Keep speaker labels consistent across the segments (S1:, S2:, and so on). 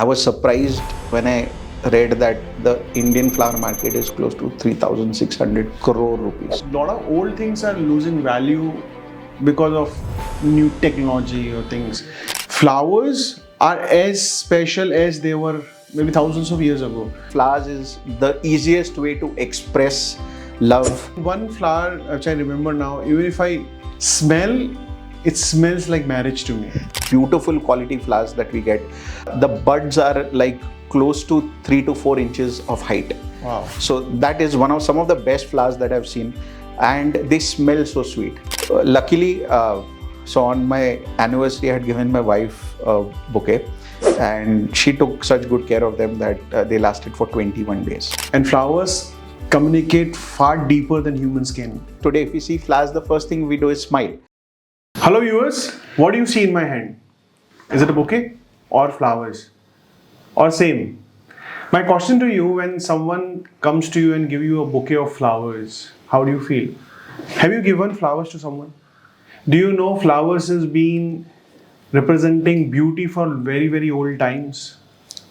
S1: I was surprised when I read that the Indian flower market is close to 3,600 crore rupees.
S2: A lot of old things are losing value because of new technology or things. Flowers are as special as they were maybe thousands of years ago.
S1: Flowers is the easiest way to express love.
S2: One flower which I remember now, even if I smell, it smells like marriage to me.
S1: Beautiful quality flowers that we get. The buds are like close to 3 to 4 inches of height.
S2: Wow.
S1: So that is some of the best flowers that I've seen, and they smell so sweet. Luckily, so on my anniversary, I had given my wife a bouquet, and she took such good care of them that they lasted for 21 days.
S2: And flowers communicate far deeper than humans can.
S1: Today, if we see flowers, the first thing we do is smile.
S2: Hello viewers, what do you see in my hand? Is it a bouquet or flowers? Or same? My question to you, when someone comes to you and give you a bouquet of flowers, how do you feel? Have you given flowers to someone? Do you know flowers has been representing beauty for very, very old times?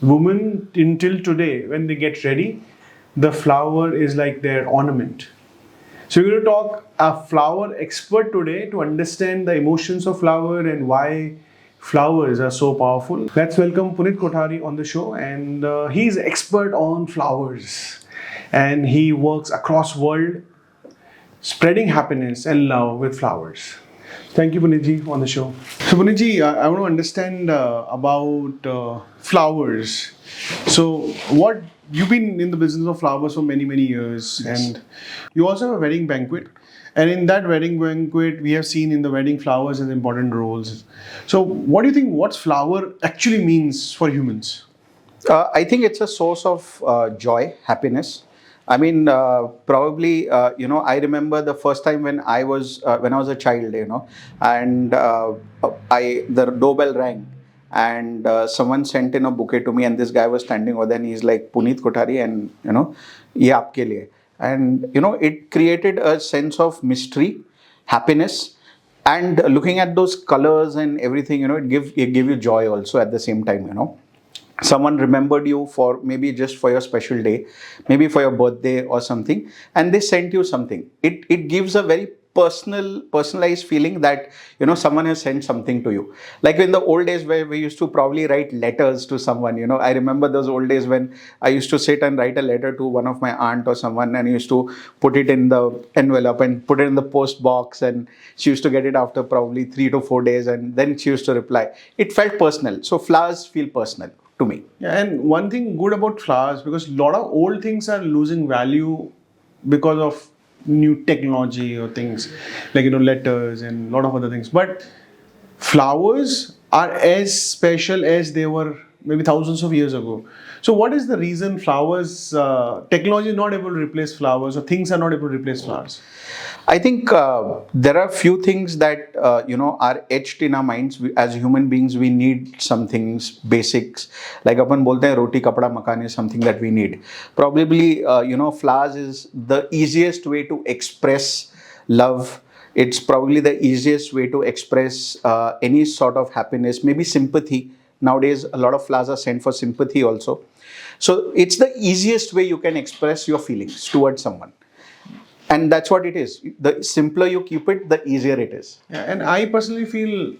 S2: Women until today, when they get ready, the flower is like their ornament. So we're going to talk a flower expert today to understand the emotions of flower and why flowers are so powerful. Let's welcome Puneet Kothari on the show, and he's expert on flowers, and he works across world spreading happiness and love with flowers. Thank you, Puneetji, on the show. So Puneetji, I want to understand about flowers. So what you've been in the business of flowers for many, many years,
S1: Yes.
S2: and you also have a wedding banquet. And in that wedding banquet, we have seen in the wedding flowers as important roles. So what do you think what's flower actually means for humans?
S1: I think it's a source of joy, happiness. I mean, probably, I remember the first time when I was a child, and the doorbell rang, and someone sent in a bouquet to me, and this guy was standing over there, and he's like, Puneet Kothari, and ye aapke liye. And it created a sense of mystery, happiness, and looking at those colors and everything, it give you joy also at the same time. Someone remembered you for maybe just for your special day, maybe for your birthday or something, and they sent you something. It gives a very personalized feeling that someone has sent something to you. Like in the old days where we used to probably write letters to someone. I remember those old days when I used to sit and write a letter to one of my aunt or someone, and used to put it in the envelope and put it in the post box, and she used to get it after probably 3 to 4 days, and then she used to reply. It felt personal. So flowers feel personal to me.
S2: Yeah, and one thing good about flowers, because a lot of old things are losing value because of new technology or things like letters and a lot of other things. But flowers are as special as they were maybe thousands of years ago. So what is the reason flowers, technology is not able to replace flowers, or things are not able to replace flowers?
S1: I think there are few things that are etched in our minds. As human beings, we need some things, basics. Like अपन बोलते हैं रोटी कपड़ा मकान is something that we need. Probably flowers is the easiest way to express love. It's probably the easiest way to express any sort of happiness, maybe sympathy. Nowadays, a lot of flowers are sent for sympathy also. So it's the easiest way you can express your feelings towards someone. And that's what it is. The simpler you keep it, the easier it is.
S2: Yeah, and I personally feel,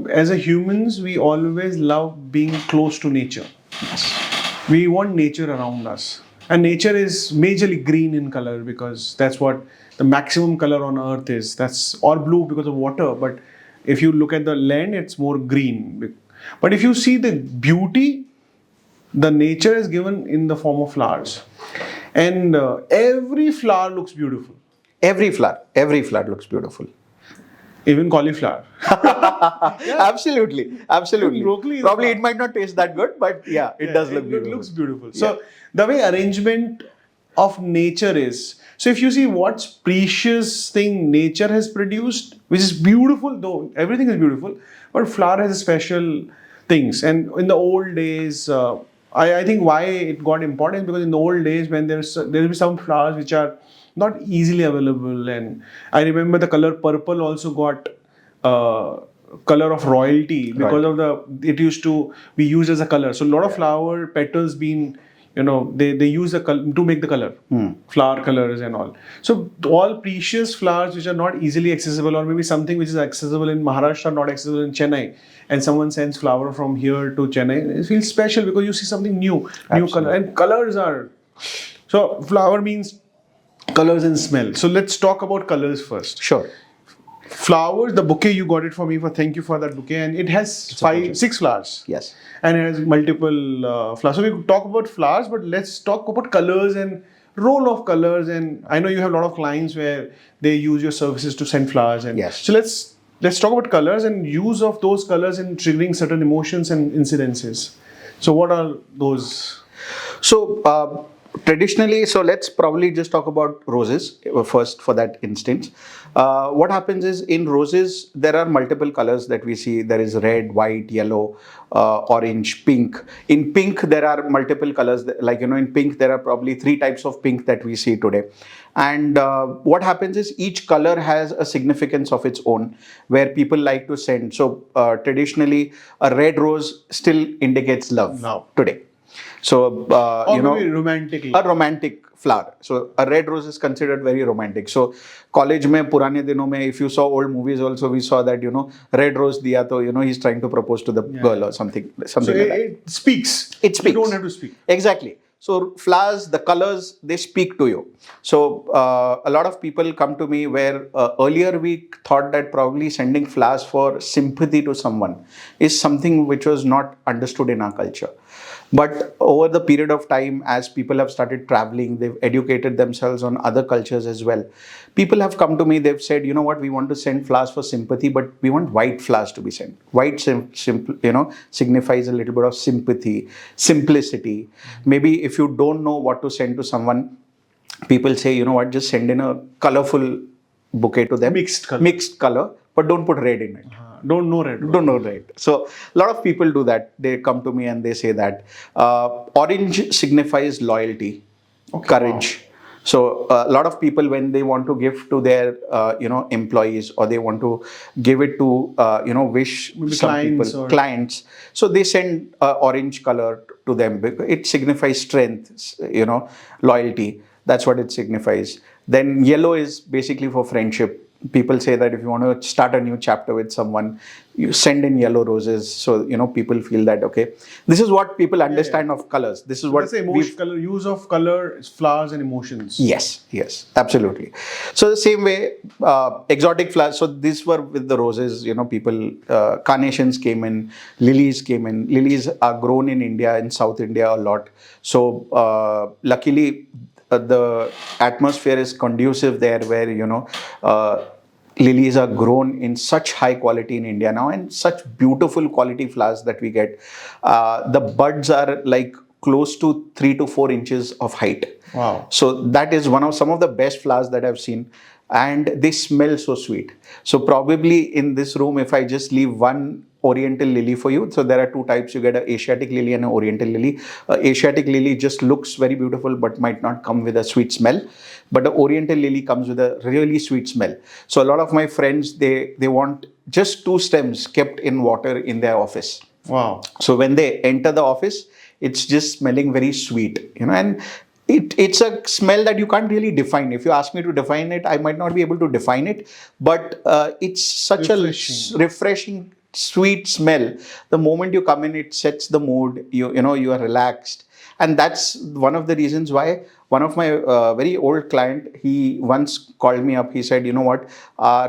S2: as a humans, we always love being close to nature. We want nature around us. And nature is majorly green in color, because that's what the maximum color on earth is. Or blue because of water. But if you look at the land, it's more green. But if you see the beauty, the nature is given in the form of flowers. And every flower looks beautiful.
S1: Every flower looks beautiful.
S2: Even cauliflower.
S1: Absolutely.
S2: Broccoli
S1: Probably it might not taste that good, but yeah, it does look beautiful.
S2: It looks beautiful. So the way arrangement of nature is. So if you see what's precious thing nature has produced, which is beautiful, though everything is beautiful, but flower has special things. And in the old days, I think why it got important, because in the old days when there will be some flowers which are not easily available, and I remember the color purple also got color of royalty because
S1: Right.
S2: of it used to be used as a color. So a lot of flower petals being, they use the color to make the color, flower colors and all. So all precious flowers which are not easily accessible, or maybe something which is accessible in Maharashtra, not accessible in Chennai, and someone sends flower from here to Chennai, it feels special because you see something new color,
S1: Absolutely.
S2: and colors are. So flower means colors and smell. So let's talk about colors first.
S1: Sure.
S2: Flowers, the bouquet you got it for me, for thank you for that bouquet, and it has
S1: It's a pleasure.
S2: 6 flowers,
S1: Yes.
S2: and it has multiple flowers. So we could talk about flowers, but let's talk about colors and role of colors. And I know you have a lot of clients where they use your services to send flowers, and
S1: Yes.
S2: so let's talk about colors and use of those colors in triggering certain emotions and incidences. So what are those?
S1: So traditionally, so let's probably just talk about roses first for that instance. What happens is in roses, there are multiple colors that we see. There is red, white, yellow, orange, pink. In pink, there are multiple colors. Like, in pink, there are probably 3 types of pink that we see today. And what happens is each color has a significance of its own where people like to send. So traditionally, a red rose still indicates love
S2: Now.
S1: today. So,
S2: Or maybe romantic
S1: a romantic flower. So, a red rose is considered very romantic. So, college mein, purane dinon mein, if you saw old movies also, we saw that, red rose diya to, he's trying to propose to the girl or something
S2: So
S1: like that.
S2: it speaks.
S1: It speaks.
S2: You don't have to speak.
S1: Exactly. So flowers, the colors, they speak to you. So a lot of people come to me where earlier we thought that probably sending flowers for sympathy to someone is something which was not understood in our culture. But over the period of time, as people have started traveling, they've educated themselves on other cultures as well. People have come to me, they've said, you know what, we want to send flowers for sympathy, but we want white flowers to be sent. White, signifies a little bit of sympathy, simplicity. Maybe if you don't know what to send to someone, people say, you know what, just send in a colorful bouquet to them.
S2: Mixed color.
S1: Mixed color, but don't put red in it.
S2: Don't know red.
S1: Don't know, right? So a lot of people do that. They come to me and they say that orange signifies loyalty, courage.
S2: Wow.
S1: So a lot of people, when they want to give to their employees, or they want to give it to wish
S2: Maybe
S1: some
S2: clients
S1: people,
S2: or-
S1: clients, so they send orange color to them because it signifies strength, loyalty. That's what it signifies. Then yellow is basically for friendship. People say that if you want to start a new chapter with someone, you send in yellow roses. So, people feel that, okay, this is what people understand of colors. This is what
S2: That's the emotion, color, use of color, flowers and emotions.
S1: Yes, absolutely. So the same way, exotic flowers. So these were with the roses. People, carnations came in, lilies came in. Lilies are grown in India, in South India a lot. So luckily, the atmosphere is conducive there, where lilies are grown in such high quality in India now, and such beautiful quality flowers that we get. The buds are like close to 3 to 4 inches of height.
S2: Wow.
S1: So that is some of the best flowers that I've seen, and they smell so sweet. So probably in this room, if I just leave one Oriental lily for you, so there are 2 types. You get an Asiatic lily and an Oriental lily. Asiatic lily just looks very beautiful, but might not come with a sweet smell. But the Oriental lily comes with a really sweet smell. So a lot of my friends, they want just 2 stems kept in water in their office.
S2: Wow.
S1: So when they enter the office, it's just smelling very sweet, and it's a smell that you can't really define. If you ask me to define it, I might not be able to define it, but it's such
S2: Refreshing.
S1: a refreshing, sweet smell. The moment you come in, it sets the mood. You are relaxed, and that's one of the reasons why one of my very old client, he once called me up. He said, you know what, our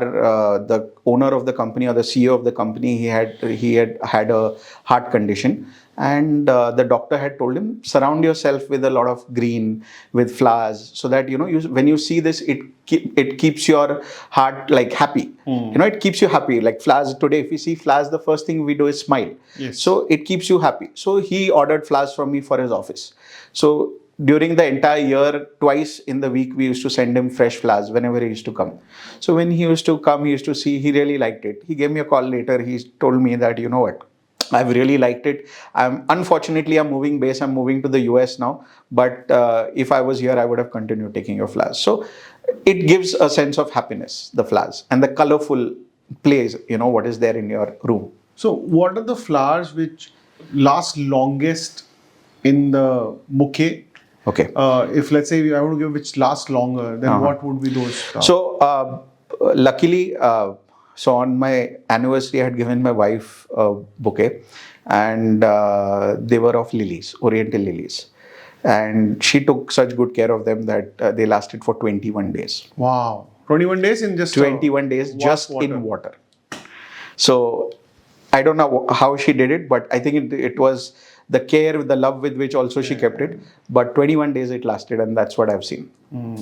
S1: the owner of the company, or the CEO of the company, he had a heart condition, and the doctor had told him, surround yourself with a lot of green, with flowers, so that when you see this, it keeps your heart like happy. It keeps you happy. Like flowers today, if we see flowers, the first thing we do is smile.
S2: Yes.
S1: So it keeps you happy. So he ordered flowers from me for his office. So during the entire year, twice in the week, we used to send him fresh flowers whenever he used to come. So when he used to come, he used to see, he really liked it. He gave me a call later. He told me that, you know what, I've really liked it. Unfortunately, I'm moving base. I'm moving to the US now. But if I was here, I would have continued taking your flowers. So it gives a sense of happiness, the flowers, and the colorful plays, what is there in your room.
S2: So, what are the flowers which last longest in the bouquet?
S1: Okay.
S2: If let's say I want to give which last longer, then what would be those flowers?
S1: So, luckily, so on my anniversary, I had given my wife a bouquet, and they were of lilies, Oriental lilies. And she took such good care of them that they lasted for 21 days.
S2: Wow. 21 days in just
S1: 21 days just in water. So I don't know how she did it, but I think it was the care, the love with which also she kept it. But 21 days it lasted, and that's what I've seen.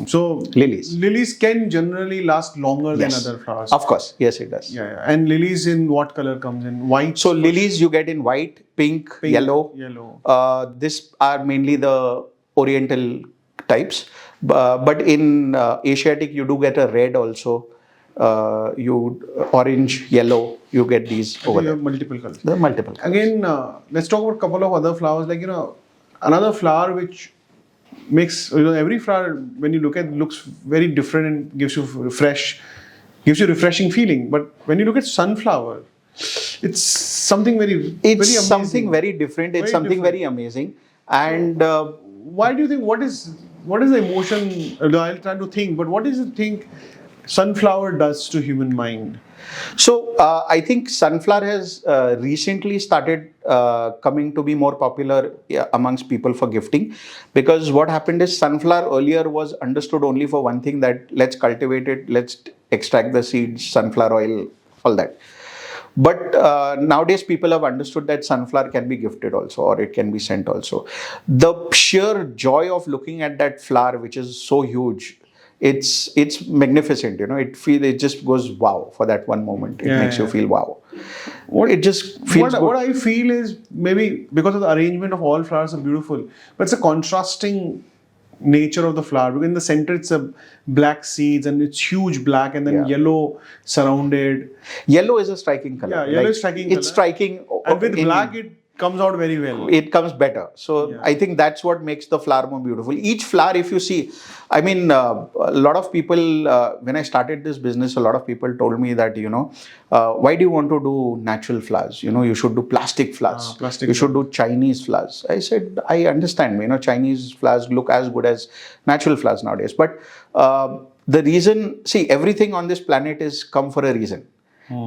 S2: So
S1: Lilies
S2: can generally last longer than other flowers.
S1: Of course, yes, it does.
S2: Yeah. And lilies in what color comes in? White.
S1: So lilies you get in white, pink, yellow. This are mainly the Oriental types, but in Asiatic you do get a red also. Orange, yellow, you get these over
S2: you
S1: there.
S2: have multiple colors.
S1: The multiple colors.
S2: Again, let's talk about a couple of other flowers. Like another flower which makes every flower when you look at looks very different and gives you refreshing feeling. But when you look at sunflower, it's something very
S1: something very different. It's something very amazing. And
S2: why do you think what is the emotion? I'll try to think, but what is the thing sunflower does to human mind?
S1: So I think sunflower has recently started coming to be more popular amongst people for gifting, because what happened is sunflower earlier was understood only for one thing, that let's cultivate it, let's extract the seeds, sunflower oil, all that. But nowadays people have understood that sunflower can be gifted also, or it can be sent also. The sheer joy of looking at that flower, which is so huge, it's magnificent. It just goes wow for that one moment. It makes you feel wow. It just feels good.
S2: What I feel is maybe because of the arrangement of all flowers are beautiful, but it's a contrasting nature of the flower. Because in the center it's a black seeds and it's huge black, and then yellow surrounded.
S1: Yellow is a striking color.
S2: Yeah, yellow is striking color.
S1: It's striking.
S2: And with black it comes out very well.
S1: It comes better. So I think that's what makes the flower more beautiful. Each flower, if you see, I mean, a lot of people, when I started this business, a lot of people told me that, why do you want to do natural flowers? You should do plastic flowers. You should do Chinese flowers. I said, I understand, Chinese flowers look as good as natural flowers nowadays. But the reason, see, everything on this planet is come for a reason.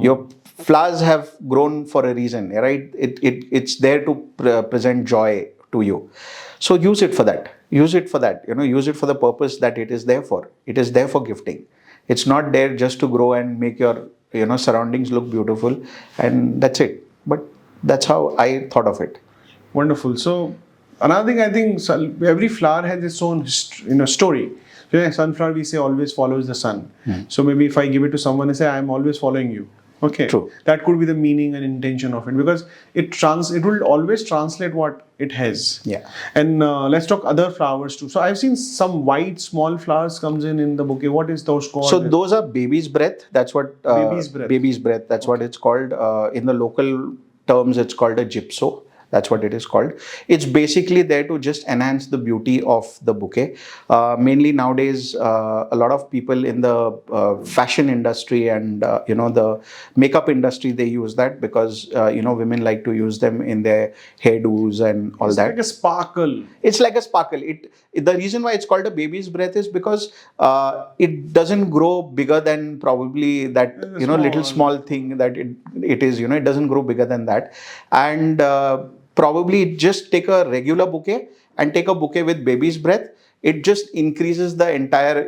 S1: Your flowers have grown for a reason, right? It's there to present joy to you. So use it for that. Use it for that. Use it for the purpose that it is there for. It is there for gifting. It's not there just to grow and make your surroundings look beautiful, and that's it. But that's how I thought of it.
S2: Wonderful. So another thing, I think every flower has its own story. So sunflower, we say, always follows the sun. So maybe if I give it to someone and say, I'm always following you. Okay.
S1: True.
S2: That could be the meaning and intention of it, because it will always translate what it has.
S1: Yeah.
S2: And let's talk other flowers too. So I've seen some white small flowers comes in the bouquet. What is those called?
S1: So those are baby's breath. That's what
S2: baby's breath.
S1: Baby's breath. That's what it's called. In the local terms, it's called a gypso. That's what it is called. It's basically there to just enhance the beauty of the bouquet. Mainly nowadays, a lot of people in the fashion industry and the makeup industry, they use that because women like to use them in their hairdos and all that.
S2: It's like a sparkle.
S1: It's like a sparkle. The reason why it's called a baby's breath is because it doesn't grow bigger than probably that little small thing that it is. It doesn't grow bigger than that, and probably just take a regular bouquet and take a bouquet with baby's breath. It just increases the entire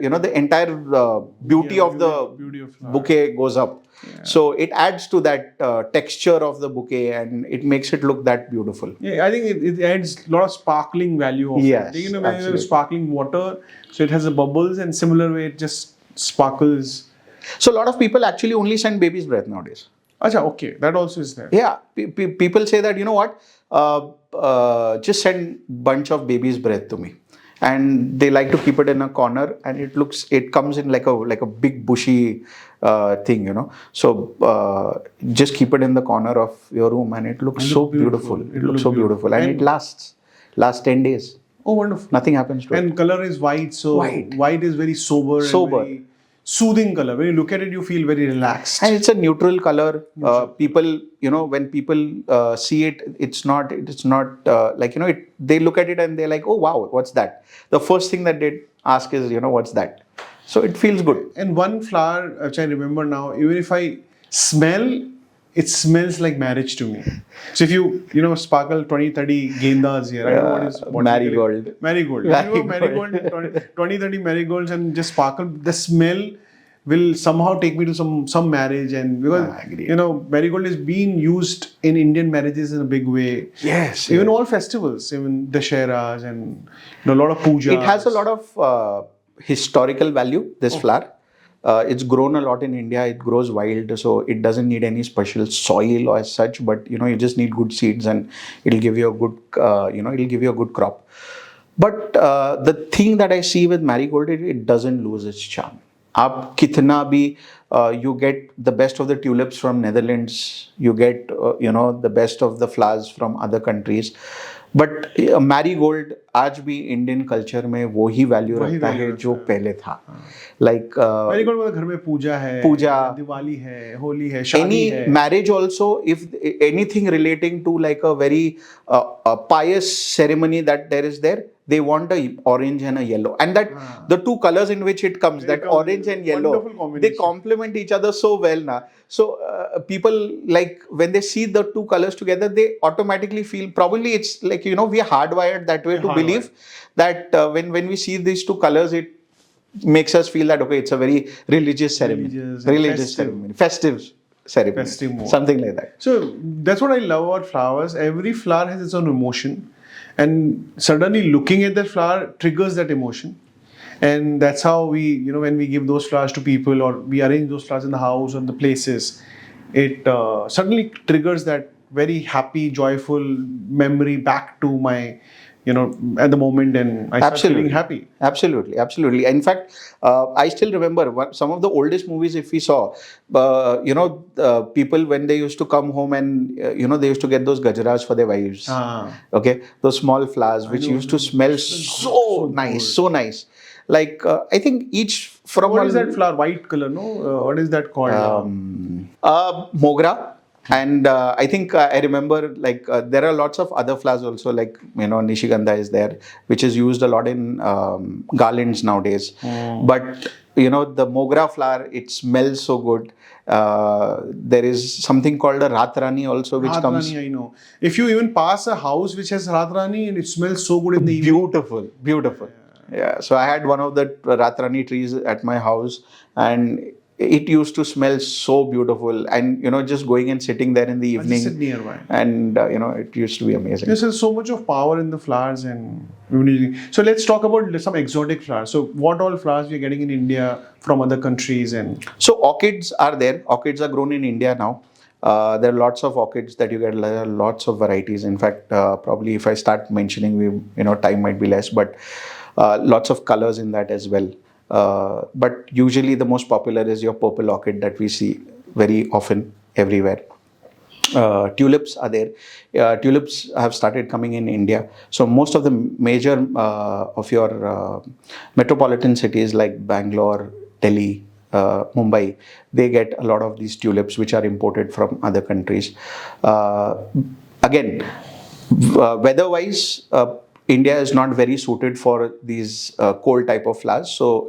S1: beauty of the bouquet goes up. Yeah. So it adds to that texture of the bouquet, and it makes it look that beautiful.
S2: Yeah, I think it adds a lot of sparkling value of
S1: yes,
S2: it. When you have sparkling water, so it has the bubbles, and similar way it just sparkles.
S1: So a lot of people actually only send baby's breath nowadays.
S2: Acha, okay, that also is there.
S1: Yeah, people say that, just send bunch of baby's breath to me, and they like to keep it in a corner, and it comes in like a big bushy thing, So just keep it in the corner of your room, and it looks so beautiful. It looks so beautiful, and it lasts 10 days.
S2: Oh, wonderful!
S1: Nothing happens to it.
S2: And color is white, so white is very sober. soothing color. When you look at it, you feel very relaxed.
S1: And it's a neutral color. People, when people see it, it's not like, they look at it and they're like, oh, wow, what's that? The first thing that they ask is, what's that? So it feels good.
S2: And one flower, which I remember now, even if I smell, it smells like marriage to me. So if you sparkle 20, 30 gendas here, I don't know what
S1: marigold.
S2: Marigold. If you marigold, 20, 30 marigolds and just sparkle, the smell will somehow take me to some marriage. And because, marigold is being used in Indian marriages in a big way.
S1: Yes.
S2: Even all festivals, even Dasharas and a lot of pujas.
S1: It has a lot of historical value, this flower. It's grown a lot in India. It grows wild, so it doesn't need any special soil or as such. But you just need good seeds, and it'll give you a good, it'll give you a good crop. But the thing that I see with marigold, it doesn't lose its charm. आप कितना भी you get the best of the tulips from Netherlands, you get the best of the flowers from other countries. But marigold आज भी Indian culture में वो ही value रखता है जो पहले था. लाइक
S2: मैरीगोल्ड घर में पूजा है, दिवाली है, होली है, शादी है,
S1: any marriage also, if anything relating to like a very pious ceremony that there is there, they want a orange and a yellow, and that the two colors in which it comes, that orange and yellow, they complement each other so well now. So people, like, when they see the two colors together, they automatically feel, probably it's like, we are hardwired that way to believe that when we see these two colors, it makes us feel that, okay, it's a very religious ceremony, festive ceremony, something like that.
S2: So that's what I love about flowers. Every flower has its own emotion, and suddenly looking at that flower triggers that emotion. And that's how we, when we give those flowers to people, or we arrange those flowers in the house or the places, it suddenly triggers that very happy, joyful memory back to my, at the moment, and I start feeling happy.
S1: Absolutely. In fact, I still remember some of the oldest movies, if we saw, people, when they used to come home and, they used to get those gajaras for their wives. Okay, those small flowers, which used to smell so nice. Like, I think each from...
S2: What is that flower? White color, no? What is that called?
S1: Mogra. And I think I remember, like, there are lots of other flowers also, like, Nishigandha is there, which is used a lot in garlands nowadays. But, the Mogra flower, it smells so good. There is something called a Ratrani also, which comes...
S2: I know. If you even pass a house which has Ratrani, and it smells so good in the evening.
S1: Beautiful. Yeah. So I had one of the Ratrani trees at my house, and it used to smell so beautiful, and just going and sitting there in the evening,
S2: just sit nearby,
S1: and it used to be amazing.
S2: There's so much of power in the flowers. And so let's talk about some exotic flowers. So what all flowers we are getting in India from other countries? And
S1: so orchids are there. Orchids are grown in India now. There are lots of orchids that you get. There are lots of varieties. In fact, probably if I start mentioning, time might be less, but lots of colors in that as well. But usually the most popular is your purple orchid that we see very often everywhere. Tulips are there. Tulips have started coming in India. So most of the major of your metropolitan cities like Bangalore, Delhi, Mumbai, they get a lot of these tulips which are imported from other countries. Again, weather-wise, India is not very suited for these cold type of flowers. So,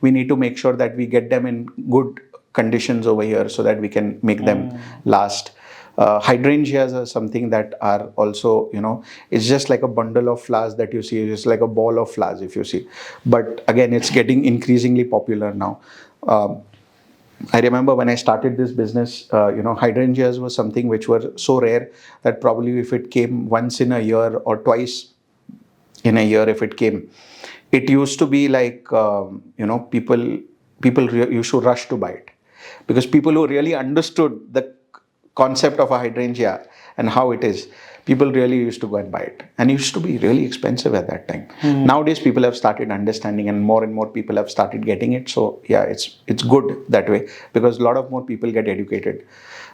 S1: we need to make sure that we get them in good conditions over here so that we can make them last. Hydrangeas are something that are also, it's just like a bundle of flowers that you see. It's like a ball of flowers if you see. But again, it's getting increasingly popular now. I remember when I started this business, hydrangeas was something which were so rare that probably if it came once in a year or twice in a year, if it came, it used to be like, people used to rush to buy it, because people who really understood the concept of a hydrangea and how it is, people really used to go and buy it, and it used to be really expensive at that time. Nowadays people have started understanding, and more people have started getting it. So yeah, it's good that way, because a lot of more people get educated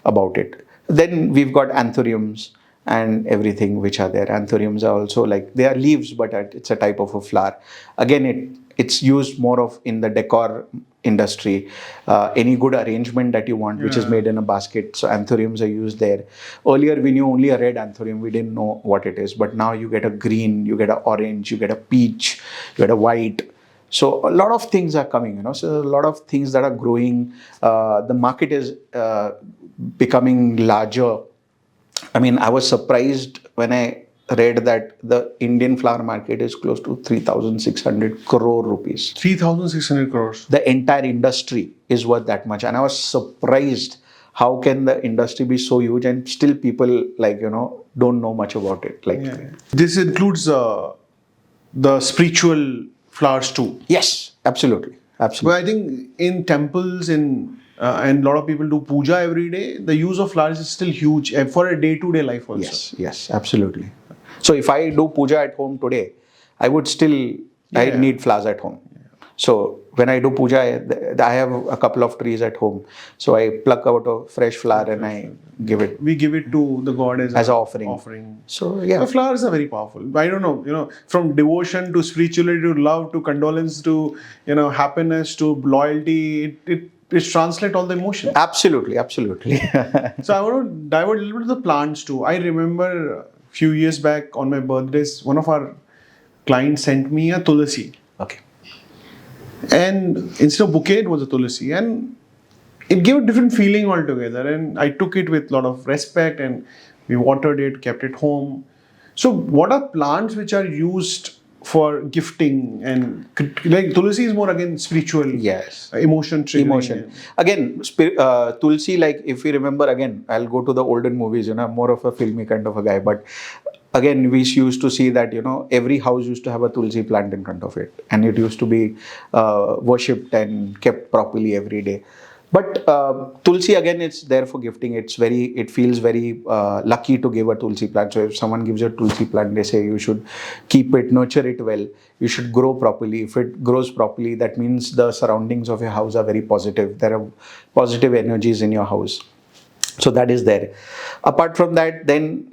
S1: about it. Then we've got anthuriums and everything which are there. Anthuriums are also like, they are leaves, but it's a type of a flower. Again, it's used more of in the decor industry. Any good arrangement that you want, which is made in a basket, so anthuriums are used there. Earlier we knew only a red anthurium, we didn't know what it is, but now you get a green, you get a orange, you get a peach, you get a white. So a lot of things are coming, so a lot of things that are growing. The market is becoming larger. I mean, I was surprised when I read that the Indian flower market is close to 3,600 crore rupees.
S2: 3,600 crores.
S1: The entire industry is worth that much. And I was surprised how can the industry be so huge and still people don't know much about it.
S2: This includes the spiritual flowers too.
S1: Yes, absolutely.
S2: But I think in temples, and a lot of people do puja every day, the use of flowers is still huge for a day-to-day life also.
S1: Yes, absolutely. So if I do puja at home today, I would still, I need flowers at home. So when I do puja, I have a couple of trees at home. So I pluck out a fresh flower and I give it.
S2: We give it to the god as
S1: an offering. So yeah.
S2: The flowers are very powerful. I don't know, from devotion to spirituality to love to condolence to, happiness to loyalty, it translates all the emotions.
S1: Absolutely.
S2: So I want to dive a little bit to the plants too. I remember a few years back on my birthdays, one of our clients sent me a tulsi.
S1: Okay.
S2: And instead of bouquet, it was a tulsi. And it gave a different feeling altogether. And I took it with a lot of respect and we watered it, kept it home. So what are plants which are used for gifting? And like tulsi is more again spiritual.
S1: Yes.
S2: Emotion.
S1: Again, tulsi, like if you remember, again, I'll go to the olden movies, I'm more of a filmy kind of a guy. But again, we used to see that, every house used to have a tulsi plant in front of it. And it used to be worshipped and kept properly every day. But tulsi, again, it's there for gifting. It feels very lucky to give a tulsi plant. So if someone gives you a tulsi plant, they say you should keep it, nurture it well. You should grow properly. If it grows properly, that means the surroundings of your house are very positive. There are positive energies in your house. So that is there. Apart from that, then,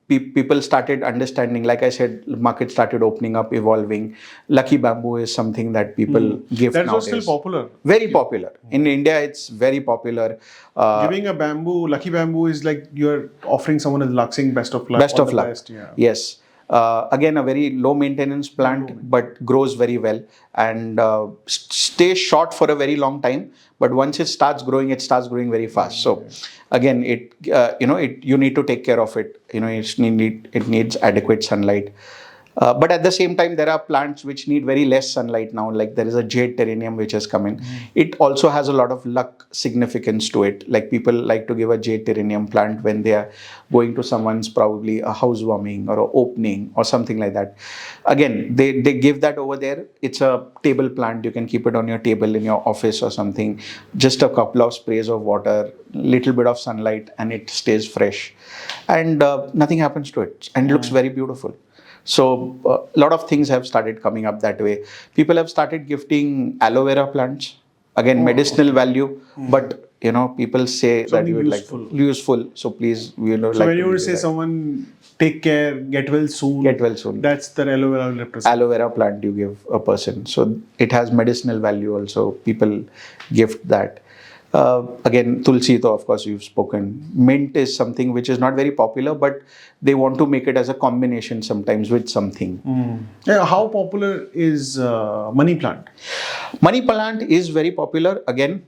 S1: people started understanding, like I said, market started opening up, evolving. Lucky bamboo is something that people give nowadays.
S2: That was still popular.
S1: Very popular. In India, it's very popular.
S2: Giving a lucky bamboo is like you're offering someone a luxing best of luck.
S1: Best of luck. Yes. Again, a very low maintenance plant, but grows very well and stays short for a very long time. But once it starts growing very fast. So again, you need to take care of it. It needs adequate sunlight. But at the same time, there are plants which need very less sunlight now. Like there is a jade terrarium which has come in. It also has a lot of luck significance to it. Like people like to give a jade terrarium plant when they are going to someone's probably a housewarming or an opening or something like that. Again, they give that over there. It's a table plant. You can keep it on your table in your office or something. Just a couple of sprays of water, little bit of sunlight, and it stays fresh. And nothing happens to it. And it looks very beautiful. So a lot of things have started coming up that way. People have started gifting aloe vera plants. Again, medicinal value, but people say
S2: something
S1: that you would useful. So please,
S2: So when you say someone take care, get well soon. That's the aloe vera represent.
S1: Aloe vera plant you give a person. So it has medicinal value also. People gift that. Again, tulsi, though, of course, you've spoken. Mint is something which is not very popular, but they want to make it as a combination sometimes with something.
S2: Yeah, how popular is money plant?
S1: Money plant is very popular. Again,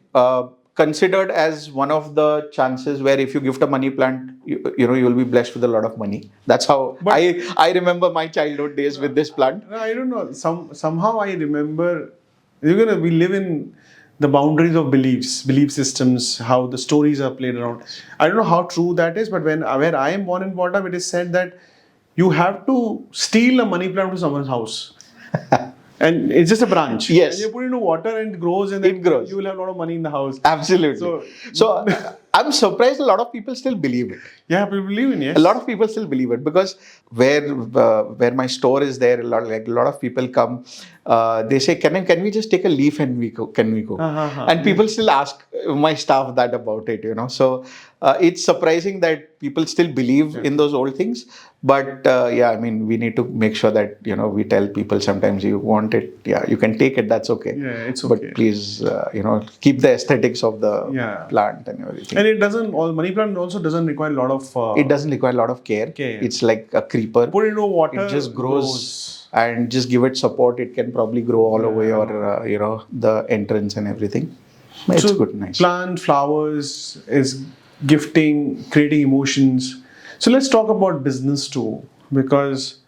S1: considered as one of the chances where if you gift a money plant, you'll be blessed with a lot of money. That's how I remember my childhood days with this plant.
S2: I don't know. Somehow I remember, we live in the boundaries of belief systems, how the stories are played around. I don't know how true that is, but where I am born and brought up, it is said that you have to steal a money plant to someone's house. And it's just a branch.
S1: Yes.
S2: And you put it into water and it grows, and then you will have a lot of money in the house.
S1: Absolutely. So I'm surprised a lot of people still believe it.
S2: Yeah, people believe in, yes.
S1: A lot of people still believe it because where my store is there, a lot of people come. They say, can we just take a leaf and can we go? And people still ask my staff that about it, So it's surprising that people still believe in those old things. But yeah, I mean, we need to make sure that we tell people sometimes you want it, yeah, you can take it. That's okay.
S2: Yeah, it's okay.
S1: But please, keep the aesthetics of the plant and everything.
S2: And it doesn't. All money plant also doesn't require a lot of.
S1: It doesn't require a lot of care. It's like a creeper.
S2: Put it into water.
S1: It just grows. And just give it support. It can probably grow all over your the entrance and everything. It's
S2: so
S1: good, nice.
S2: Plant, flowers is gifting, creating emotions. So let's talk about business too, because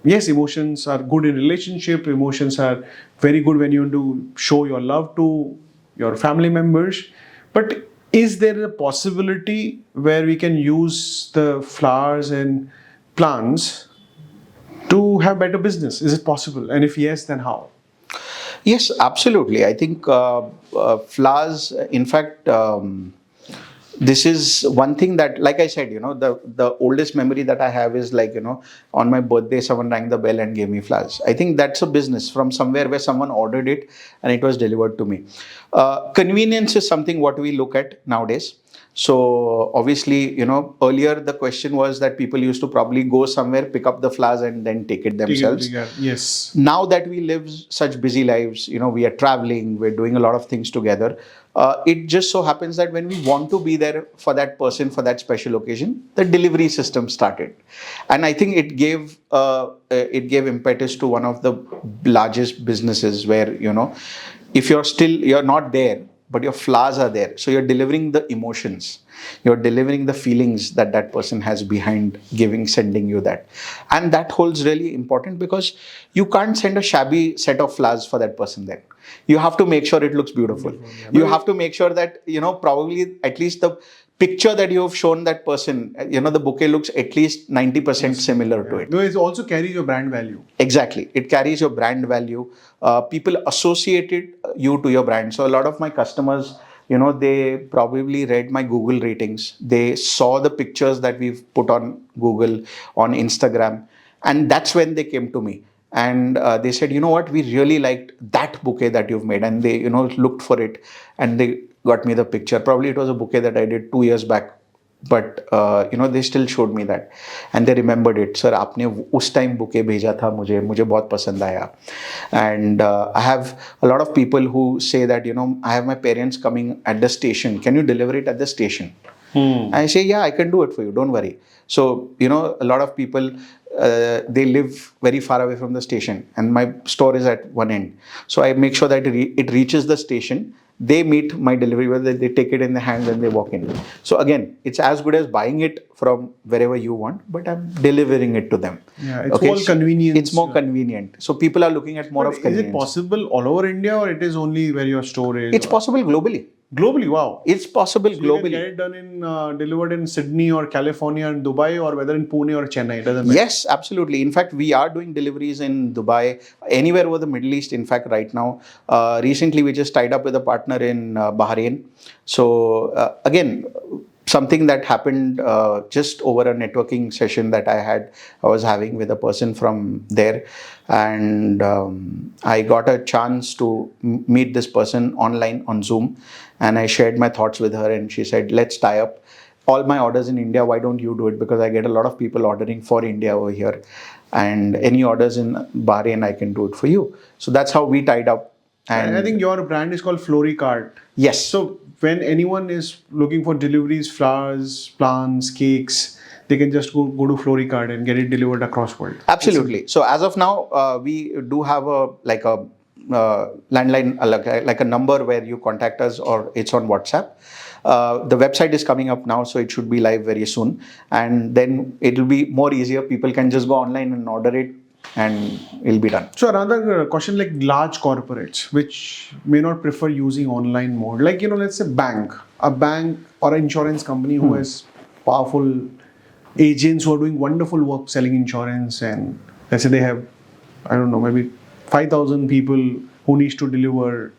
S2: yes, emotions are good in relationship. Emotions are very good when you want to show your love to your family members. But is there a possibility where we can use the flowers and plants to have better business? Is it possible? And if yes, then how?
S1: Yes, absolutely. I think flowers, in fact, this is one thing that, like I said, the oldest memory that I have is like, on my birthday, someone rang the bell and gave me flowers. I think that's a business from somewhere where someone ordered it and it was delivered to me. Convenience is something what we look at nowadays. So obviously, earlier the question was that people used to probably go somewhere, pick up the flowers and then take it themselves.
S2: Yes.
S1: Now that we live such busy lives, we are traveling, we're doing a lot of things together. It just so happens that when we want to be there for that person, for that special occasion, the delivery system started. And I think it gave impetus to one of the largest businesses where, if you're not there, but your flowers are there. So you're delivering the emotions. You're delivering the feelings that person has behind sending you that. And that holds really important because you can't send a shabby set of flowers for that person then. You have to make sure it looks beautiful. You have to make sure that, probably at least the picture that you have shown that person, the bouquet looks at least 90% similar to it.
S2: No, it also carries your brand value.
S1: Exactly. It carries your brand value. People associated you to your brand. So a lot of my customers, they probably read my Google ratings. They saw the pictures that we've put on Google, on Instagram. And that's when they came to me. And they said, you know what, we really liked that bouquet that you've made. And they, looked for it and they got me the picture. Probably it was a bouquet that I did 2 years back. But, they still showed me that. And they remembered it. Sir, आपने उस time bouquet भेजा था मुझे बहुत पसंद आया. And I have a lot of people who say that, I have my parents coming at the station. Can you deliver it at the station? I say, yeah, I can do it for you. Don't worry. So, a lot of people, they live very far away from the station and my store is at one end. So I make sure that it reaches the station. They meet my delivery, whether they take it in their hands and they walk in. So again, it's as good as buying it from wherever you want, but I'm delivering it to them.
S2: Yeah, it's more convenient.
S1: It's more convenient. So people are looking at more of convenience.
S2: Is it possible all over India or it is only where your store is?
S1: It's possible globally.
S2: Globally, wow.
S1: It's possible globally.
S2: You can get it done delivered in Sydney or California and Dubai or whether in Pune or Chennai. It doesn't matter.
S1: Yes, absolutely. In fact, we are doing deliveries in Dubai, anywhere over the Middle East. In fact, right now, recently we just tied up with a partner in Bahrain. So again, something that happened just over a networking session that I was having with a person from there. And I got a chance to meet this person online on Zoom. And I shared my thoughts with her and she said, let's tie up all my orders in India. Why don't you do it? Because I get a lot of people ordering for India over here. And any orders in Bahrain, I can do it for you. So that's how we tied up.
S2: And I think your brand is called Floricart.
S1: Yes.
S2: So when anyone is looking for deliveries, flowers, plants, cakes, they can just go to Floricart and get it delivered across world.
S1: Absolutely. So as of now, we do have a landline, like a number where you contact us, or it's on WhatsApp. The website is coming up now, so it should be live very soon. And then it'll be more easier. People can just go online and order it and it'll be done.
S2: So another question, like large corporates, which may not prefer using online mode. Like, let's say a bank or an insurance company who has powerful agents who are doing wonderful work selling insurance, and let's say they have, I don't know, maybe 5,000 people who needs to deliver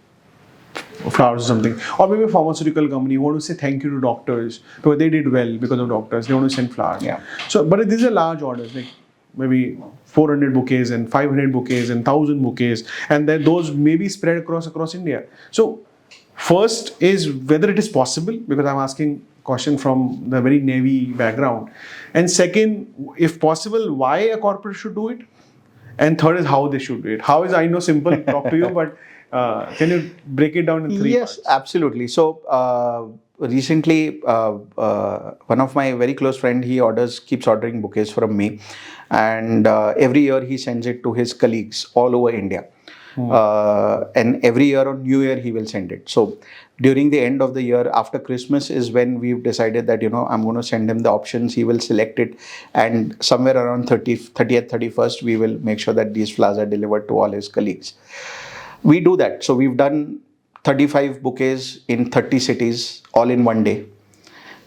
S2: flowers or something, or maybe a pharmaceutical company want to say thank you to doctors because they did well because of doctors. They want to send flowers.
S1: Yeah.
S2: So, but these are large orders, like maybe 400 bouquets and 500 bouquets and 1,000 bouquets, and then those may be spread across India. So, first is whether it is possible, because I'm asking question from the very navy background, and second, if possible, why a corporate should do it, and third is how they should do it. How is, I know, simple, talk to you, but can you break it down in three
S1: Yes,
S2: parts?
S1: absolutely. So recently, one of my very close friend, he keeps ordering bouquets from me, and every year he sends it to his colleagues all over India. And every year on New Year he will send it. So during the end of the year after Christmas is when we've decided that I'm going to send him the options. He will select it, and somewhere around 30th, 31st we will make sure that these flowers are delivered to all his colleagues. We do that. So we've done 35 bouquets in 30 cities all in one day,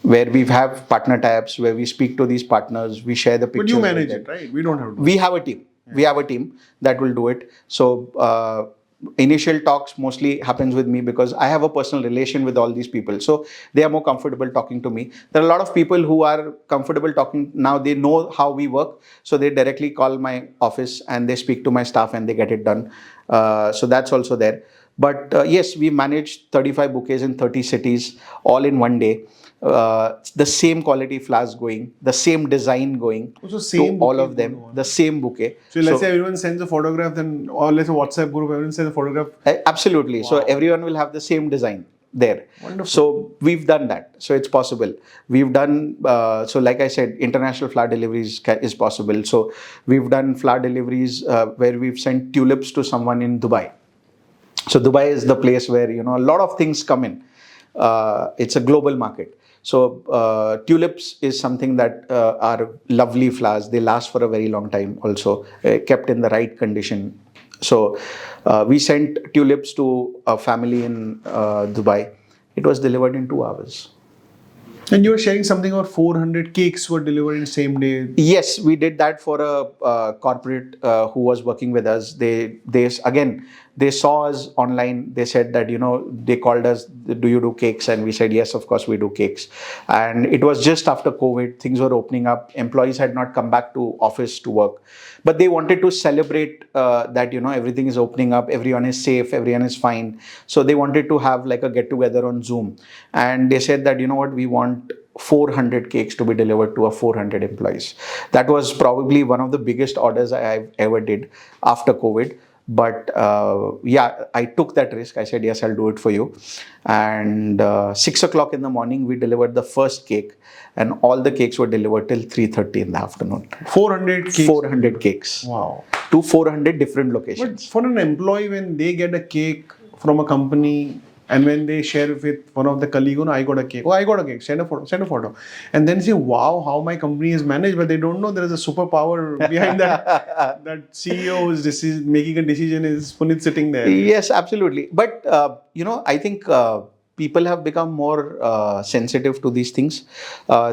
S1: where we have partner tabs where we speak to these partners, we share the
S2: But
S1: pictures
S2: you
S1: with
S2: manage
S1: them.
S2: it, right? We don't have to.
S1: We have a team. We have a team that will do it. So initial talks mostly happens with me because I have a personal relation with all these people. So they are more comfortable talking to me. There are a lot of people who are comfortable talking now. They know how we work. So they directly call my office and they speak to my staff and they get it done. So that's also there. But yes, we managed 35 bouquets in 30 cities all in one day. The same quality flowers going, the same design going
S2: Also,
S1: to
S2: same
S1: all
S2: bouquet
S1: of them,
S2: go on.
S1: the same bouquet.
S2: So let's say everyone sends a photograph, then, or let's say WhatsApp group, everyone sends a photograph.
S1: Absolutely. So
S2: Wow.
S1: everyone will have the same design there.
S2: Wonderful.
S1: So we've done that. So it's possible. We've done, so like I said, international flower deliveries is possible. So we've done flower deliveries where we've sent tulips to someone in Dubai. So Dubai is the place where, a lot of things come in. It's a global market. So tulips is something that are lovely flowers. They last for a very long time also, kept in the right condition. So we sent tulips to a family in Dubai. It was delivered in 2 hours.
S2: And you were sharing something about 400 cakes were delivered in same day.
S1: Yes, we did that for a corporate who was working with us. They saw us online. They said that they called us. Do you do cakes? And we said yes, of course we do cakes. And it was just after COVID. Things were opening up. Employees had not come back to office to work, but they wanted to celebrate that everything is opening up. Everyone is safe. Everyone is fine. So they wanted to have like a get together on Zoom, and they said that what we want 400 cakes to be delivered to 400 employees. That was probably one of the biggest orders I've ever did after COVID. But yeah, I took that risk. I said, yes, I'll do it for you. And 6 o'clock in the morning, we delivered the first cake, and all the cakes were delivered till 3:30 in the afternoon.
S2: 400 cakes.
S1: 400 cakes.
S2: Wow.
S1: To 400 different
S2: But
S1: locations.
S2: for an employee, when they get a cake from a company and when they share with one of the colleagues, I got a cake. Oh, I got a cake. Send a photo. And then say, wow, how my company is managed. But they don't know there is a superpower behind that. That CEO is making a decision is Puneet sitting there.
S1: Yes, absolutely. But, I think people have become more sensitive to these things.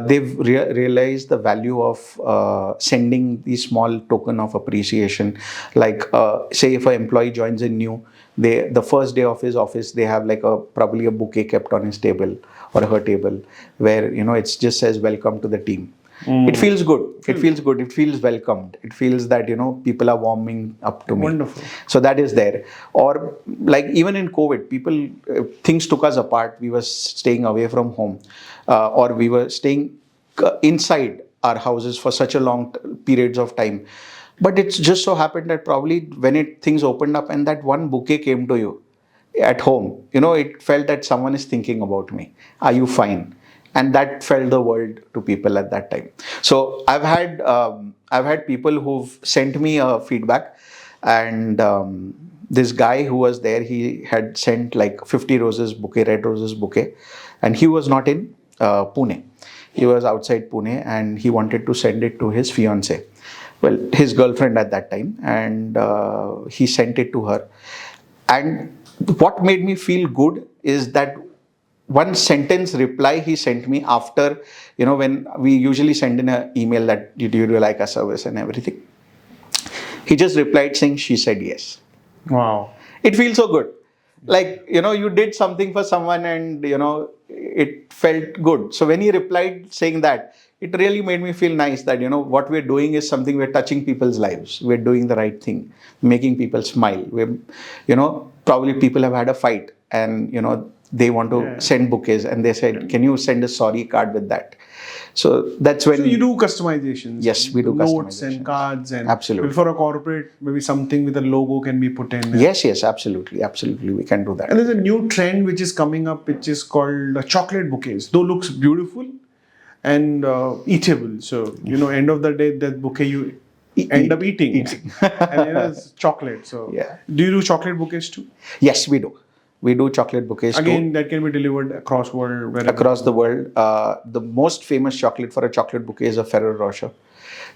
S1: They've realized the value of sending these small token of appreciation. Like, say, if an employee joins in new, the first day of his office, they have like probably a bouquet kept on his table or her table where, it just says, welcome to the team. It feels good. It feels good. It feels welcomed. It feels that, people are warming up to me.
S2: Wonderful.
S1: So that is there. Or like even in COVID, things took us apart. We were staying away from home, or we were staying inside our houses for such a long periods of time. But it's just so happened that probably when things opened up and that one bouquet came to you at home, it felt that someone is thinking about me. Are you fine? And that felt the world to people at that time. So I've had people who've sent me a feedback, and this guy who was there, he had sent like 50 roses bouquet, red roses bouquet, and he was not in Pune. He was outside Pune, and he wanted to send it to his fiance. Well, his girlfriend at that time, and he sent it to her. And what made me feel good is that one sentence reply he sent me after, when we usually send in an email that, do you like our service and everything? He just replied saying, she said yes.
S2: Wow.
S1: It feels so good. like, you did something for someone and, it felt good. So when he replied saying that, it really made me feel nice that, what we're doing is something, we're touching people's lives. We're doing the right thing, making people smile. Probably people have had a fight and, they want to
S2: Yeah.
S1: send bouquets and they said, can you send a sorry card with that? So that's when.
S2: So you do customizations.
S1: Yes, we do
S2: notes and
S1: customizations.
S2: cards, and
S1: Absolutely.
S2: maybe for a corporate, maybe something with a logo can be put in.
S1: Yes, absolutely. Absolutely. We can do that.
S2: And there's a new trend which is coming up, which is called chocolate bouquets. Though looks beautiful and eatable. So end of the day, that bouquet you end up eating. And it is chocolate. So
S1: Yeah.
S2: do you do chocolate bouquets too?
S1: Yes, we do. We do chocolate bouquets
S2: Again,
S1: too.
S2: that can be delivered across world. Wherever.
S1: Across the world. The most famous chocolate for a chocolate bouquet is a Ferrero Rocher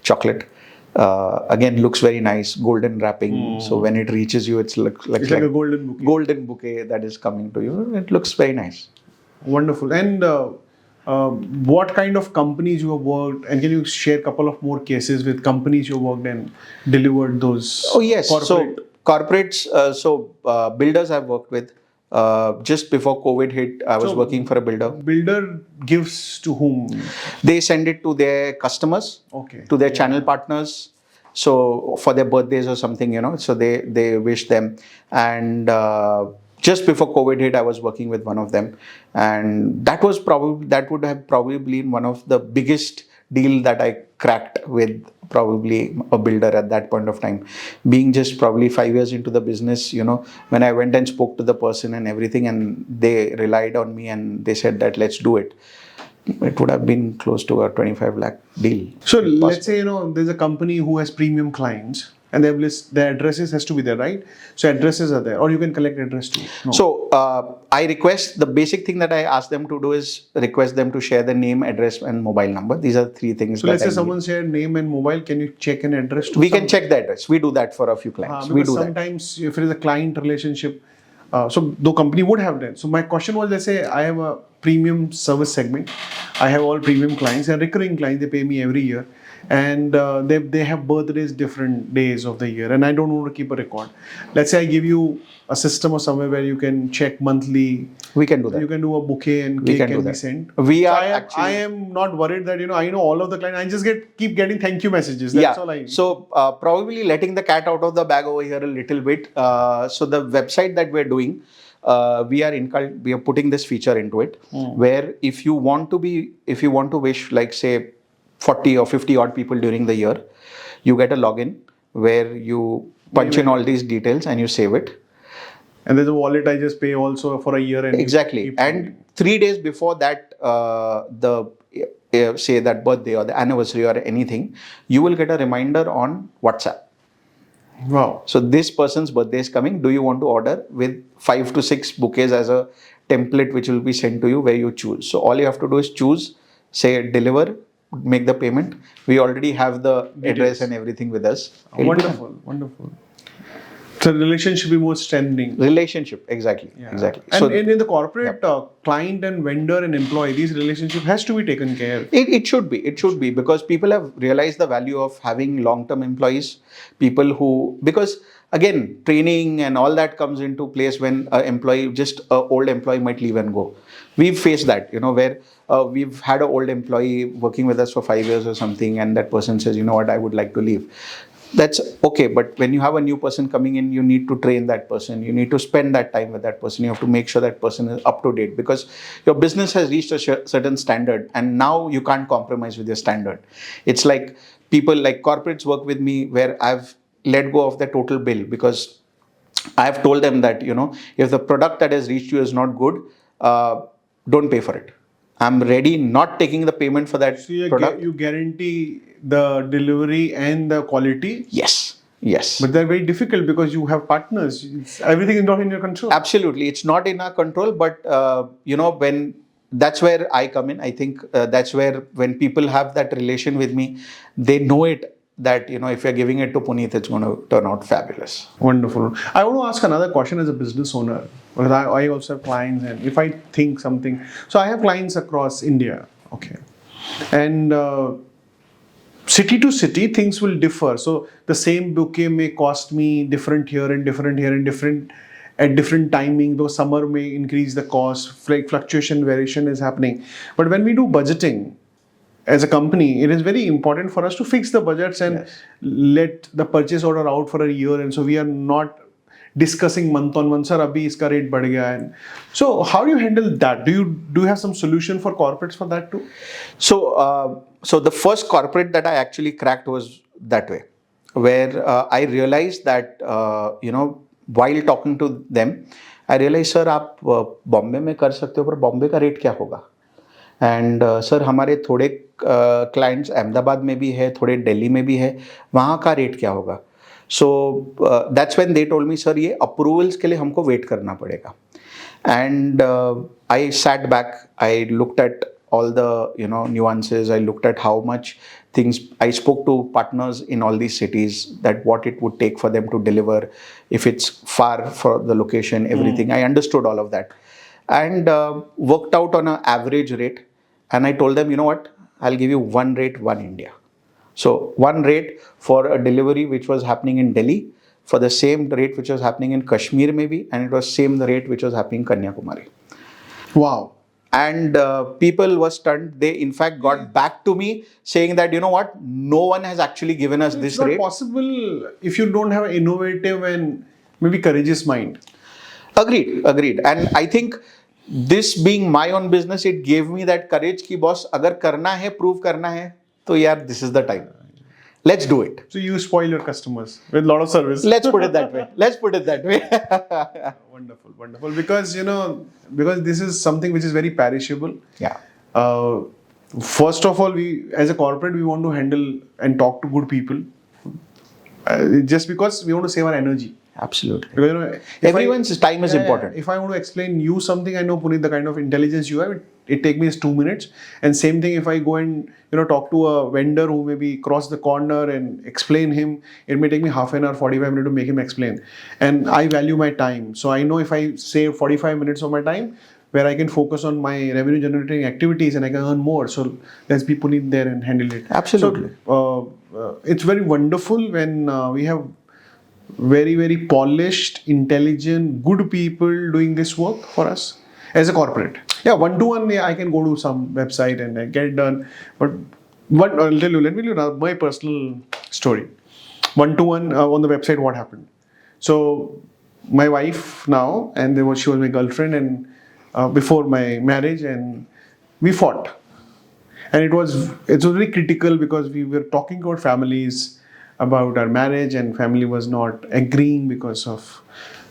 S1: chocolate. Again, looks very nice, golden wrapping. So when it reaches you, it's like
S2: a golden bouquet.
S1: Golden bouquet that is coming to you. It looks very nice.
S2: Wonderful. And what kind of companies you have worked, and can you share a couple of more cases with companies you worked and delivered those?
S1: Oh yes.
S2: Corporate?
S1: So corporates. Builders I've worked with. Just before COVID hit, I was working for a builder.
S2: Builder gives to whom?
S1: They send it to their customers,
S2: Okay.
S1: to their channel partners. So for their birthdays or something, so they wish them. And just before COVID hit, I was working with one of them, and that would have probably been one of the biggest deal that I cracked with probably a builder at that point of time. Being just probably 5 years into the business, when I went and spoke to the person and everything, and they relied on me and they said that let's do it. It would have been close to a 25 lakh deal.
S2: So let's say there's a company who has premium clients and they have their addresses has to be there, right? So addresses are there, or you can collect address too. No.
S1: So I request, the basic thing that I ask them to do is request them to share the name, address, and mobile number. These are three things.
S2: So let's say someone shared name and mobile. Can you check an address?
S1: We can check the address. We do that for a few clients. We do
S2: sometimes if it is a client relationship, so the company would have that. So my question was, let's say I have a premium service segment. I have all premium clients and recurring clients. They pay me every year, and they have birthdays different days of the year, and I don't want to keep a record. Let's say I give you a system or somewhere where you can check monthly.
S1: We can do that.
S2: You can do a bouquet and cake can be sent. I am not worried that I know all of the clients. I just keep getting thank you messages. That's all I.
S1: So probably letting the cat out of the bag over here a little bit. So the website that we're doing, we are putting this feature into it, where if you want to wish, like say 40 or 50 odd people during the year, you get a login where you punch in all these details and you save it.
S2: And there's a wallet I just pay also for a year. And
S1: exactly. And 3 days before that, say that birthday or the anniversary or anything, you will get a reminder on WhatsApp.
S2: Wow.
S1: So this person's birthday is coming. Do you want to order with 5 to 6 bouquets as a template which will be sent to you where you choose. So all you have to do is choose, say deliver, make the payment. We already have the address and everything with us.
S2: Wonderful. So the relationship should be more strengthening.
S1: Relationship, exactly. Exactly.
S2: And so in the corporate, client and vendor and employee, these relationship has to be taken care of.
S1: It should be because people have realized the value of having long-term employees, because again, training and all that comes into place when an old employee might leave and go. We've faced that, where we've had an old employee working with us for 5 years or something, and that person says, you know what, I would like to leave. That's okay, but when you have a new person coming in, you need to train that person. You need to spend that time with that person. You have to make sure that person is up to date, because your business has reached a certain standard and now you can't compromise with your standard. It's like people like corporates work with me where I've let go of the total bill, because I've told them that, if the product that has reached you is not good, don't pay for it. I'm ready not taking the payment for that product.
S2: You guarantee the delivery and the quality?
S1: Yes.
S2: But they're very difficult because you have partners. Everything is not in your control.
S1: Absolutely. It's not in our control, but, when that's where I come in. I think that's where when people have that relation with me, they know it. That, if you're giving it to Puneet, it's going to turn out fabulous.
S2: Wonderful. I want to ask another question as a business owner, because I also have clients, and if I think something, so I have clients across India, okay, and city to city things will differ. So the same bouquet may cost me different here and different here and different, at different timing, because summer may increase the cost, fluctuation, variation is happening. But when we do budgeting as a company, it is very important for us to fix the budgets and
S1: Yes.
S2: let the purchase order out for a year, and so we are not discussing month on month, sir, abhi iska rate बढ़ गया. And so how do you handle that? Do you have some solution for corporates for that too?
S1: So the first corporate that I actually cracked was that way, where I realized that while talking to them, I realized, sir, आप बॉम्बे में कर सकते हो, पर बॉम्बे का rate क्या होगा? And sir, हमारे थोड़े क्लाइंट्स अहमदाबाद में भी है, थोड़े दिल्ली में भी है, वहाँ का रेट क्या होगा? So that's when they told me, sir, ये अप्रूवल्स के लिए हमको वेट करना पड़ेगा. And I sat back, I looked at all the nuances, I looked at how much things, I spoke to partners in all these cities, that what it would take for them to deliver, if it's far for the location, everything. I understood all of that, and worked out on an average rate. And I told them, you know what, I'll give you one rate, one India. So one rate for a delivery which was happening in Delhi, for the same rate which was happening in Kashmir maybe, and it was same the rate which was happening in Kanyakumari.
S2: Wow.
S1: And people were stunned. They in fact got back to me saying that, you know what, no one has actually given us this
S2: It's not
S1: rate.
S2: possible if you don't have an innovative and maybe courageous mind.
S1: Agreed. And I think this being my own business, it gave me that courage कि boss, अगर करना है, prove करना है, तो यार, this is the time. Let's do it.
S2: So you spoil your customers with a lot of service.
S1: Let's put it that way.
S2: Wonderful. Because this is something which is very perishable.
S1: Yeah.
S2: First of all, we as a corporate, we want to handle and talk to good people. Just because we want to save our energy.
S1: Absolutely.
S2: Because,
S1: everyone's time is important.
S2: If I want to explain you something, I know, Puneet, the kind of intelligence you have, it takes me 2 minutes. And same thing, if I go and talk to a vendor who maybe cross the corner and explain him, it may take me half an hour, 45 minutes to make him explain. And I value my time. So I know if I save 45 minutes of my time, where I can focus on my revenue generating activities and I can earn more. So let's be Puneet there and handle it.
S1: Absolutely.
S2: So it's very wonderful when we have very, very polished, intelligent, good people doing this work for us as a corporate. Yeah, one-to-one, I can go to some website and I get it done. But I'll tell you, let me tell you my personal story. One-to-one on the website, what happened? So my wife now, and she was my girlfriend, and before my marriage, and we fought. And it was very critical because we were talking about families, about our marriage, and family was not agreeing because of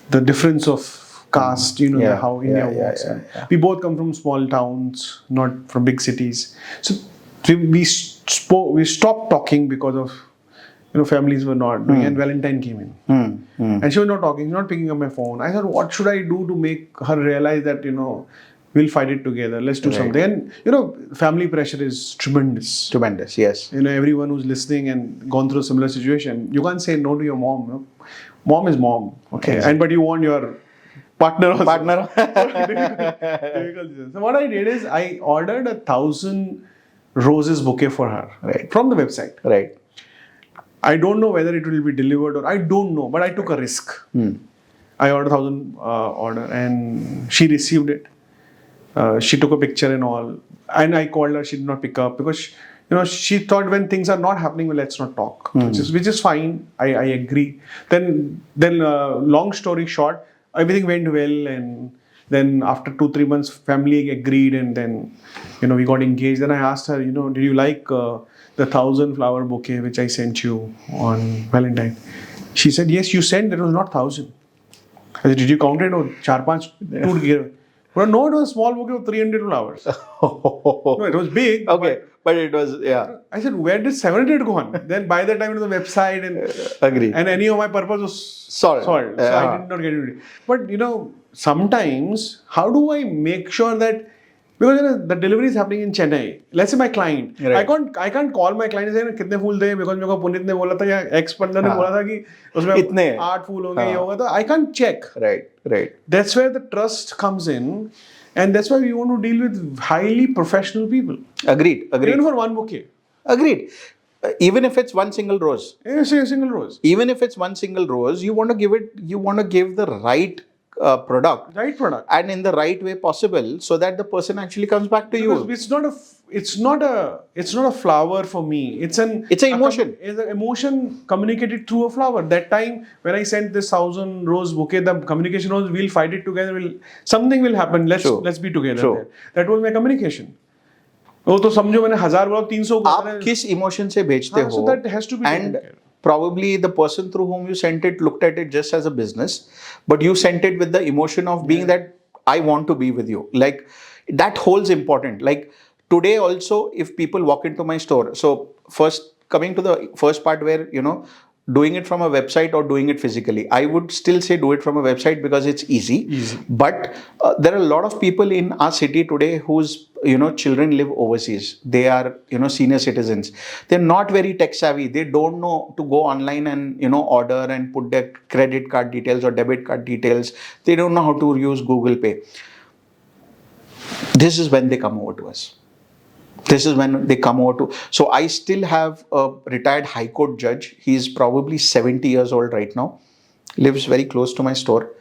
S2: the difference of caste, how India works. We both come from small towns, not from big cities. So we stopped talking because of families were not doing, and Valentine came in. And she was not talking, not picking up my phone. I thought, what should I do to make her realize that, we'll fight it together. Let's do something. And, family pressure is tremendous.
S1: Tremendous, yes.
S2: Everyone who's listening and gone through a similar situation, you can't say no to your mom. Mom is mom. Okay.
S1: Exactly.
S2: But you want your partner also.
S1: Partner.
S2: So what I did is I ordered 1,000 roses bouquet for her.
S1: Right.
S2: From the website.
S1: Right.
S2: I don't know whether it will be delivered or I don't know, but I took a risk. I ordered 1,000 order and she received it. She took a picture and all, and I called her. She did not pick up because she thought when things are not happening, well, let's not talk, which is fine. I agree. Then long story short, everything went well, and then after 2-3 months, family agreed, and then we got engaged. Then I asked her, did you like the 1,000 flower bouquet which I sent you on Valentine? She said, yes, you sent. That was not 1,000. I said, did you count it or 4-5 two together? Well, no, it was a small bouquet of 300 flowers. No, it was big.
S1: Okay, but it was, yeah.
S2: I said, where did 700 go on? Then by the time it was the website and
S1: Agree.
S2: And any of my purpose was
S1: Solved.
S2: So I did not get it. But sometimes how do I make sure that, because the delivery is happening in Chennai. Let's say my client.
S1: Right.
S2: I can't call my client and say कितने फूल दे, because मेरे को पुनीत ने बोला था या X बंदा ने बोला था कि उसमें
S1: इतने
S2: 8 फूल होंगे, ये होगा, तो I can't check.
S1: Right.
S2: That's where the trust comes in, and that's why we want to deal with highly professional people.
S1: Agreed.
S2: Even for one bouquet.
S1: Agreed. Even if it's one single rose.
S2: Yes, a single rose.
S1: Even if it's one single rose, you want to give the right product,
S2: Right product.
S1: and in the right way possible, so that the person actually comes back to
S2: Because
S1: you.
S2: it's not a flower for me. It's an
S1: Emotion.
S2: It's an emotion communicated through a flower. That time when I sent this 1,000 rose bouquet, the communication was, we'll fight it together. Something will happen.
S1: True.
S2: Let's be together
S1: True.
S2: there. That was my communication. वो तो समझो मैंने 1,000 बोला 300 को
S1: आप किस emotion से भेजते
S2: हाँ,
S1: हो?
S2: so that has to be taken
S1: and
S2: care.
S1: probably the person through whom you sent it looked at it just as a business, but you sent it with the emotion of being that I want to be with you. Like that holds important. Like today also, if people walk into my store, so first coming to the first part where doing it from a website or doing it physically, I would still say do it from a website because it's easy. But there are a lot of people in our city today whose children live overseas. They are senior citizens. They're not very tech savvy. They don't know to go online and order and put their credit card details or debit card details. They don't know how to use Google Pay. This is when they come over to us. This is when they come over to. So I still have a retired High Court judge. He's probably 70 years old right now. Lives very close to my store.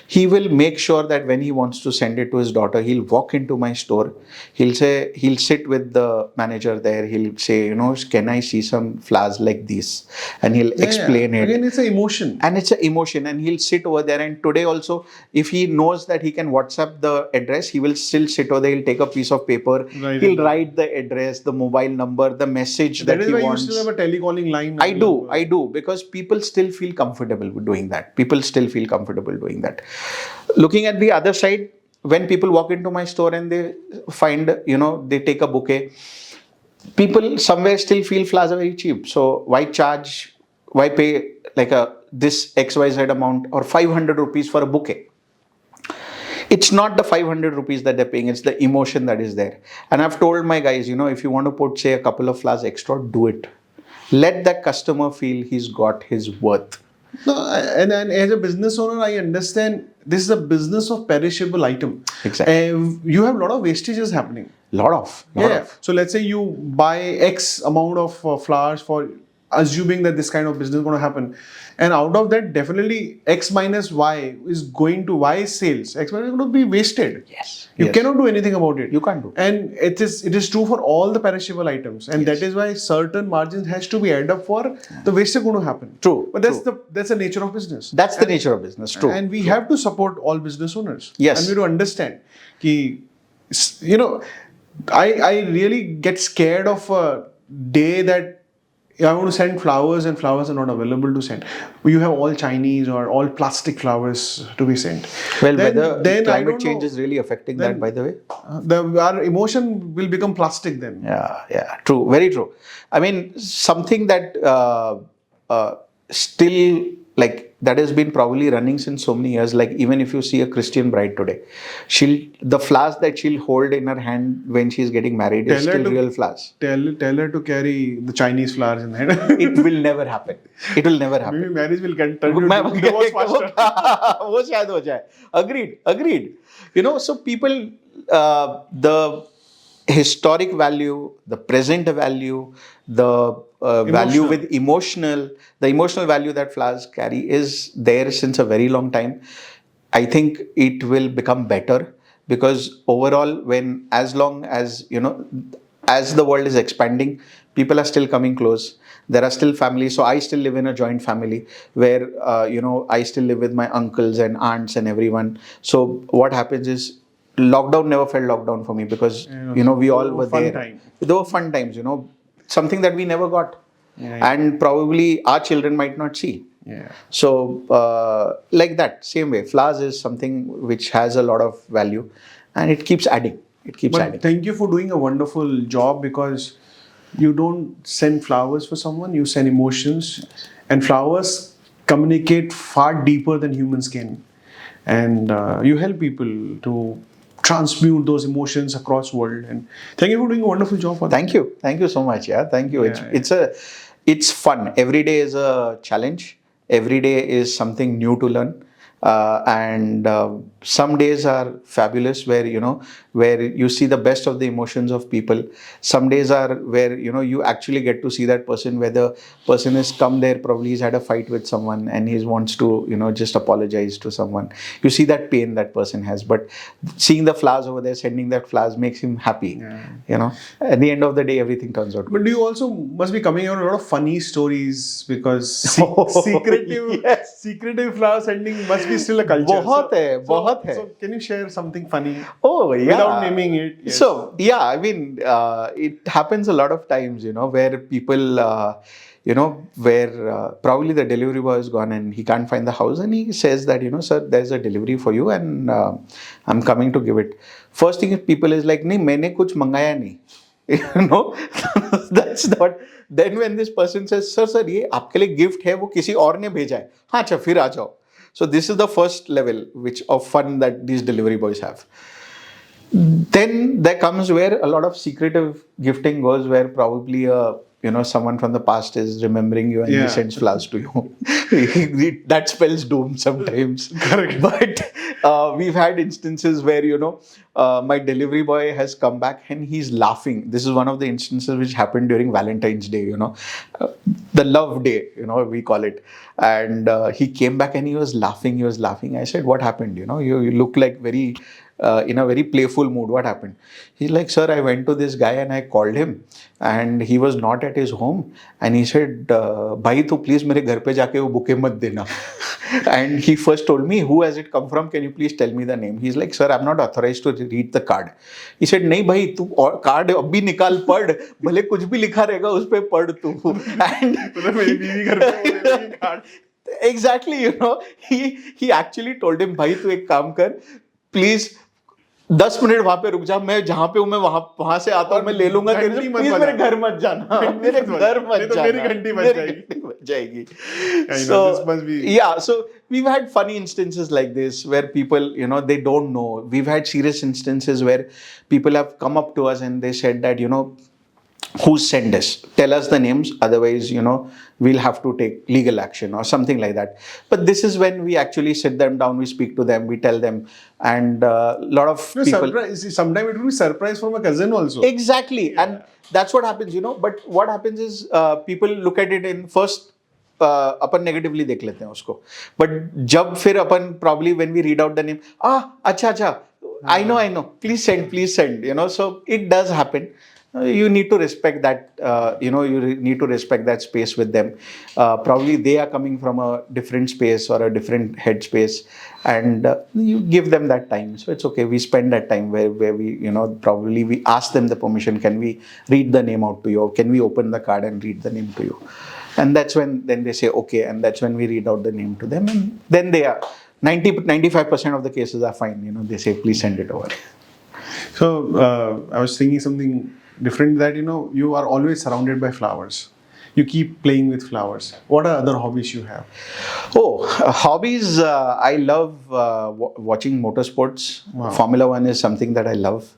S1: He will make sure that when he wants to send it to his daughter, he'll walk into my store. He'll sit with the manager there. He'll say, can I see some flowers like this? And he'll explain it.
S2: Again, it's an emotion.
S1: And it's an emotion. And he'll sit over there. And today also, if he knows that he can WhatsApp the address, he will still sit over there. He'll take a piece of paper. He'll write the address, the mobile number, the message that he wants. That is why you still have
S2: a telecalling line.
S1: I do. Because people still feel comfortable with doing that. People still feel comfortable doing that. Looking at the other side, when people walk into my store and they find, they take a bouquet, people somewhere still feel flowers are very cheap. So why pay like this XYZ amount or 500 rupees for a bouquet? It's not the 500 rupees that they're paying, it's the emotion that is there. And I've told my guys, if you want to put, say, a couple of flowers extra, do it. Let that customer feel he's got his worth.
S2: No, and as a business owner, I understand this is a business of perishable item.
S1: Exactly.
S2: You have a lot of wastages happening.
S1: Lot of.
S2: So let's say you buy X amount of flowers for assuming that this kind of business is going to happen. And out of that, definitely X minus Y is going to Y sales. X minus is going to be wasted.
S1: Yes.
S2: You cannot do anything about it.
S1: You can't do.
S2: And it is true for all the perishable items. And that is why certain margins has to be added up for the wastage going to happen.
S1: True.
S2: But that's the nature of business.
S1: That's the nature of business. True.
S2: And we have to support all business owners.
S1: Yes.
S2: And we have to understand I really get scared of a day that I want to send flowers and flowers are not available to send. You have all Chinese or all plastic flowers to be sent.
S1: Well, then climate change is really affecting that, by the way.
S2: Our emotion will become plastic then.
S1: Yeah, true, very true. I mean, something that still that has been probably running since so many years. Like even if you see a Christian bride today, the flowers that she'll hold in her hand when she's getting married is still real flowers.
S2: Tell her to carry the Chinese flowers in hand.
S1: It will never happen. It will never happen.
S2: Maybe marriage will continue. Divorce faster.
S1: वो शायद हो जाए. Agreed. So people, the historic value, the present value, the value with the emotional value that flowers carry is there since a very long time. I think it will become better because overall, as long as as the world is expanding, people are still coming close. There are still families. So I still live in a joint family where I still live with my uncles and aunts and everyone. So what happens is, lockdown never felt lockdown for me because we all were there. There were fun times, something that we never got, and probably our children might not see. So like that same way, flowers is something which has a lot of value, and it keeps adding.
S2: Thank you for doing a wonderful job, because you don't send flowers for someone, you send emotions, and flowers communicate far deeper than humans can, and you help people to transmute those emotions across world. And thank you for doing a wonderful job for that.
S1: Thank you so much. Thank you. It's fun. Every day is a challenge. Every day is something new to learn, and some days are fabulous, where where you see the best of the emotions of people. Some days are where you actually get to see that person, where the person has come there, probably he's had a fight with someone and he wants to just apologize to someone. You see that pain that person has, but seeing the flowers over there, sending that flowers makes him happy.
S2: Yeah.
S1: At the end of the day, everything turns out good.
S2: But do you also must be coming out a lot of funny stories, because secretive
S1: Yes.
S2: secretive flower sending must be still a culture.
S1: बहुत है, बहुत है.
S2: So can you share something funny
S1: Oh, yeah.
S2: without naming it? Yes.
S1: So, yeah, I mean, it happens a lot of times, where people, where probably the delivery boy is gone and he can't find the house, and he says that, sir, there's a delivery for you, and I'm coming to give it. First thing is, people is like, नहीं, मैंने कुछ मंगाया नहीं. That's not. Then when this person says, sir, ये आपके लिए gift है, वो किसी और ने भेजा है. हाँ, अच्छा, फिर आ जाओ. So this is the first level of fun that these delivery boys have. Then there comes where a lot of secretive gifting goes, where probably someone from the past is remembering you and he sends flowers to you. That spells doom sometimes.
S2: Correct.
S1: But we've had instances where my delivery boy has come back and he's laughing. This is one of the instances which happened during Valentine's Day, the love day, we call it. And he came back and he was laughing. I said, what happened? You look like very in a very playful mood. What happened? He's like, sir, I went to this guy and I called him and he was not at his home, and he said, भाई तो please मेरे घर पे जाके वो bouquet मत देना. And he first told me, who has it come from? Can you please tell me the name? He's like, sir, I'm not authorized to read the card. He said, नहीं भाई, तू कार्ड अभी निकाल, पढ़, भले कुछ भी लिखा रहेगा उस पे पढ़ तू. And
S2: मेरी बीवी घर पे card.
S1: Exactly, he actually told him, भाई तू एक काम कर, प्लीज 10 मिनट वहां पे रुक जा, मैं जहां पे हूं मैं वहां से आता हूं, मैं ले लूंगा तेरे से, प्लीज मेरे घर मत जाना, मेरे घर मत जाना,
S2: मेरी घंटी बज
S1: जाएगी.
S2: So this must be,
S1: yeah, so we've had funny instances like this where people they don't know. We've had serious instances where people have come up to us and they said that who sent this, tell us the names, otherwise we'll have to take legal action or something like that. But this is when we actually sit them down, we speak to them, we tell them, and a lot of people,
S2: sometimes it will be surprise from a cousin also.
S1: Exactly. Yeah. And that's what happens, but what happens is people look at it in first upon negatively देख लेते हैं उसको, but जब फिर अपन probably when we read out the name, अच्छा, I know, please send, so it does happen. You need to respect that, you need to respect that space with them. Probably they are coming from a different space or a different headspace, and you give them that time. So it's okay. We spend that time where we, probably we ask them the permission. Can we read the name out to you? Or can we open the card and read the name to you? And that's when then they say okay, and that's when we read out the name to them, and then they are 95% of the cases are fine. They say please send it over.
S2: So I was thinking something different, that you are always surrounded by flowers. You keep playing with flowers. What are other hobbies you have?
S1: Hobbies, I love watching motorsports.
S2: Wow.
S1: Formula 1 is something that I love.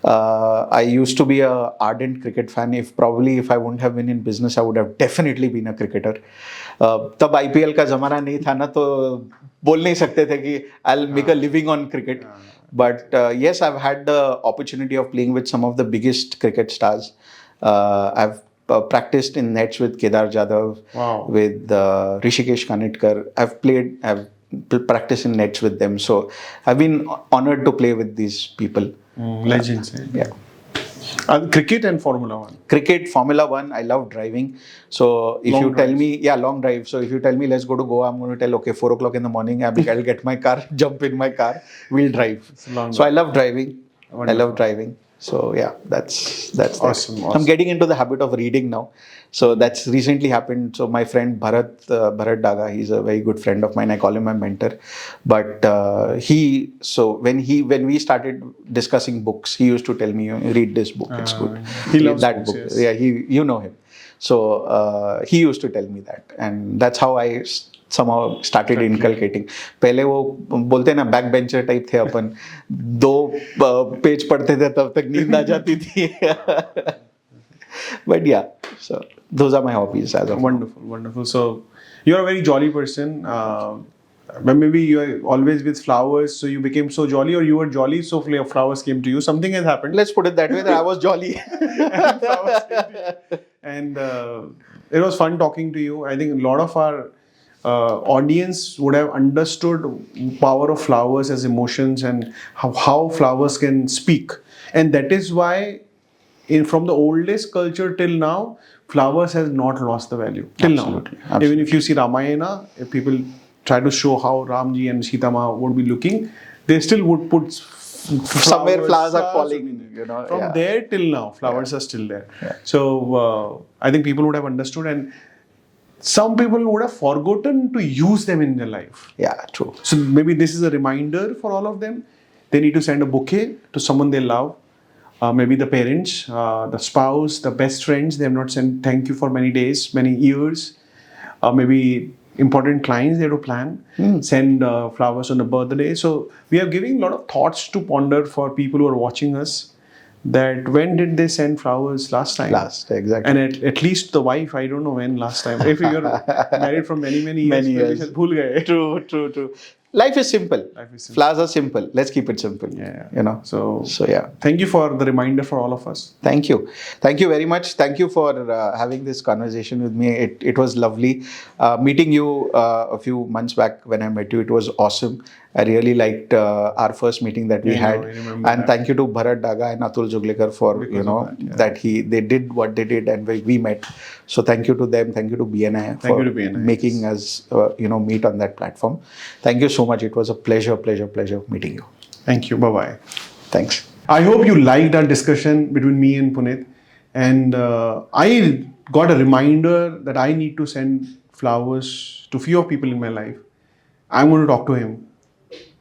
S1: I used to be a ardent cricket fan. If I wouldn't have been in business, I would have definitely been a cricketer. तब IPL का जमाना नहीं था ना, तो बोल नहीं सकते थे कि I'll make a living on cricket. But yes, I've had the opportunity of playing with some of the biggest cricket stars. I've practiced in nets with Kedar Jadhav,
S2: wow,
S1: with Rishikesh Kanitkar. I've practiced in nets with them. So I've been honored to play with these people.
S2: Legends.
S1: Yeah.
S2: Cricket and Formula 1.
S1: Cricket, Formula 1, I love driving. So if you tell me, long drive. So if you tell me, let's go to Goa, I'm going to tell, okay, 4 o'clock in the morning, I'll get my car, jump in my car, we'll drive. So I love driving. Wonderful. I love driving. So yeah, that's
S2: awesome.
S1: I'm getting into the habit of reading now. So that's recently happened. So my friend Bharat Daga, he's a very good friend of mine. I call him my mentor. But when we started discussing books, he used to tell me, read this book, it's good.
S2: He loves
S1: that
S2: books,
S1: book.
S2: yes.
S1: Yeah, you know him. So he used to tell me that, and that's how I somehow started inculcating. पहले वो बोलते हैं ना, back bencher type थे अपन, 2 page पढ़ते थे तब तक नींद आ जाती थी. But yeah, so those are my hobbies as of
S2: Wonderful. So you're a very jolly person. But maybe you are always with flowers, so you became so jolly, or you were jolly, so flowers came to you. Something has happened.
S1: Let's put it that way, that I was jolly.
S2: And flowers came to you. And it was fun talking to you. I think a lot of our audience would have understood power of flowers as emotions and how flowers can speak. And that is why from the oldest culture till now, flowers has not lost the value till
S1: Absolutely,
S2: now. Even if you see Ramayana, if people try to show how Ramji and Sita Ma would be looking, they still would put
S1: Somewhere flowers are falling, you know.
S2: From
S1: yeah.
S2: there till now, flowers are still there.
S1: Yeah.
S2: So I think people would have understood, and some people would have forgotten to use them in their life.
S1: Yeah, true.
S2: So maybe this is a reminder for all of them. They need to send a bouquet to someone they love. Maybe the parents, the spouse, the best friends. They have not sent thank you for many days, many years. Maybe important clients they have to plan. Send flowers on the birthday. So we are giving a lot of thoughts to ponder for people who are watching us. That when did they send flowers last time?
S1: Last, exactly.
S2: And at least the wife, I don't know when last time. If you're married for many years,
S1: Many
S2: maybe
S1: years.
S2: shall bhul gaye.
S1: True. Life is simple.
S2: Life is simple.
S1: Flowers are simple. Let's keep it simple.
S2: Yeah.
S1: You know.
S2: So
S1: yeah.
S2: Thank you for the reminder for all of us.
S1: Thank you very much. Thank you for having this conversation with me. It was lovely meeting you a few months back. When I met you, it was awesome. I really liked our first meeting that we had.
S2: I remember
S1: And
S2: that.
S1: thank you to Bharat Daga and Atul Juglekar for
S2: Because of that, yeah.
S1: that they did what they did and we met. So thank you to them. Thank you to BNI for
S2: you to BNI,
S1: making us meet on that platform. Thank you so much. It was a pleasure meeting you.
S2: Thank you. Bye bye.
S1: Thanks.
S2: I hope you liked our discussion between me and Puneet. And I got a reminder that I need to send flowers to few of people in my life. I'm going to talk to him.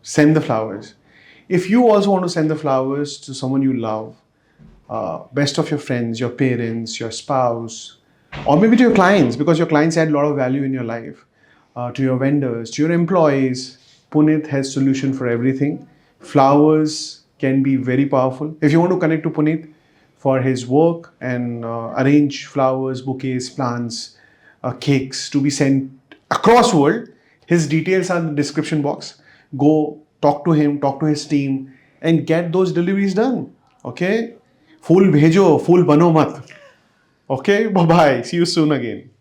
S2: Send the flowers. If you also want to send the flowers to someone you love, best of your friends, your parents, your spouse, or maybe to your clients, because your clients add a lot of value in your life, to your vendors, to your employees, Puneet has solution for everything. Flowers can be very powerful. If you want to connect to Puneet for his work and arrange flowers, bouquets, plants, cakes to be sent across world, his details are in the description box. Go talk to him, talk to his team, and get those deliveries done. Okay? Fool bhejo, fool bano mat. Okay? Bye-bye. See you soon again.